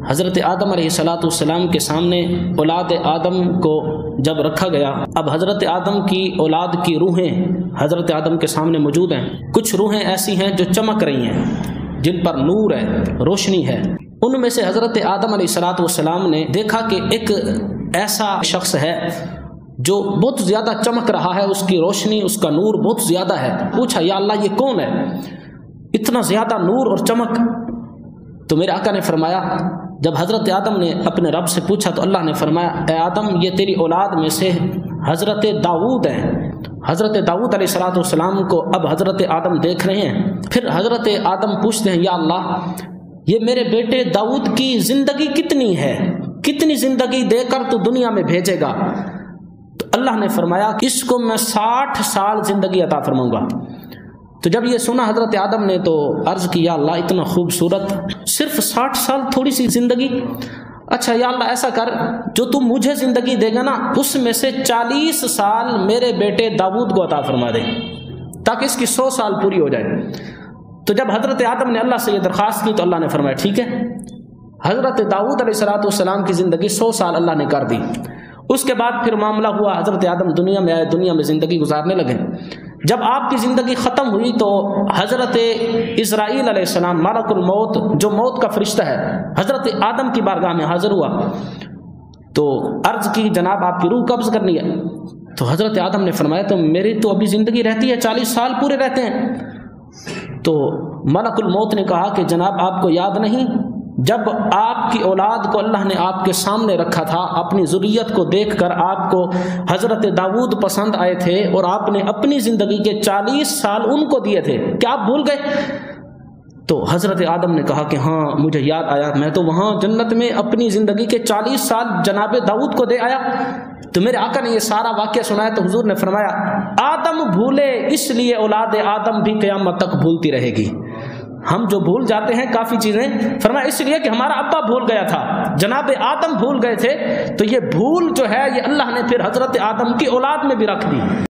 حضرت آدم علیہ السلام کے سامنے اولاد آدم کو جب رکھا گیا، اب حضرت آدم کی اولاد کی روحیں حضرت آدم کے سامنے موجود ہیں۔ کچھ روحیں ایسی ہیں جو چمک رہی ہیں، جن پر نور ہے، روشنی ہے۔ ان میں سے حضرت آدم علیہ السلام نے دیکھا کہ ایک ایسا شخص ہے جو بہت زیادہ چمک رہا ہے، اس کی روشنی، اس کا نور بہت زیادہ ہے۔ پوچھا یا اللہ یہ کون ہے، اتنا زیادہ نور اور چمک؟ تو میرے آقا نے فرمایا، جب حضرت آدم نے اپنے رب سے پوچھا تو اللہ نے فرمایا، اے آدم یہ تیری اولاد میں سے حضرت داؤد ہیں۔ حضرت داؤد علیہ السلام کو اب حضرت آدم دیکھ رہے ہیں۔ پھر حضرت آدم پوچھتے ہیں یا اللہ یہ میرے بیٹے داؤد کی زندگی کتنی ہے، کتنی زندگی دے کر تو دنیا میں بھیجے گا؟ تو اللہ نے فرمایا اس کو میں 60 سال زندگی عطا فرماؤں گا۔ تو جب یہ سنا حضرت آدم نے تو عرض کی یا اللہ اتنا خوبصورت، صرف 60 سال تھوڑی سی زندگی؟ اچھا یا اللہ ایسا کر، جو تم مجھے زندگی دے گا نا اس میں سے 40 سال میرے بیٹے داؤد کو عطا فرما دے تاکہ اس کی 100 سال پوری ہو جائے۔ تو جب حضرت آدم نے اللہ سے یہ درخواست کی تو اللہ نے فرمایا ٹھیک ہے۔ حضرت داؤد علیہ السلام کی زندگی 100 سال اللہ نے کر دی۔ اس کے بعد پھر معاملہ ہوا، حضرت آدم دنیا میں آئے، دنیا میں زندگی گزارنے لگے۔ جب آپ کی زندگی ختم ہوئی تو حضرت اسرائیل علیہ السلام، ملک الموت جو موت کا فرشتہ ہے، حضرت آدم کی بارگاہ میں حاضر ہوا تو عرض کی جناب آپ کی روح قبض کرنی ہے۔ تو حضرت آدم نے فرمایا تو میری تو ابھی زندگی رہتی ہے، 40 سال پورے رہتے ہیں۔ تو ملک الموت نے کہا کہ جناب آپ کو یاد نہیں، جب آپ کی اولاد کو اللہ نے آپ کے سامنے رکھا تھا، اپنی ذریت کو دیکھ کر آپ کو حضرت داؤد پسند آئے تھے اور آپ نے اپنی زندگی کے 40 سال ان کو دیے تھے، کیا آپ بھول گئے؟ تو حضرت آدم نے کہا کہ ہاں مجھے یاد آیا، میں تو وہاں جنت میں اپنی زندگی کے 40 سال جناب داؤد کو دے آیا۔ تو میرے آقا نے یہ سارا واقعہ سنایا تو حضور نے فرمایا آدم بھولے اس لیے اولاد آدم بھی قیامت تک بھولتی رہے گی۔ ہم جو بھول جاتے ہیں کافی چیزیں، فرمایا اس لیے کہ ہمارا ابا بھول گیا تھا، جناب آدم بھول گئے تھے، تو یہ بھول جو ہے یہ اللہ نے پھر حضرت آدم کی اولاد میں بھی رکھ دی۔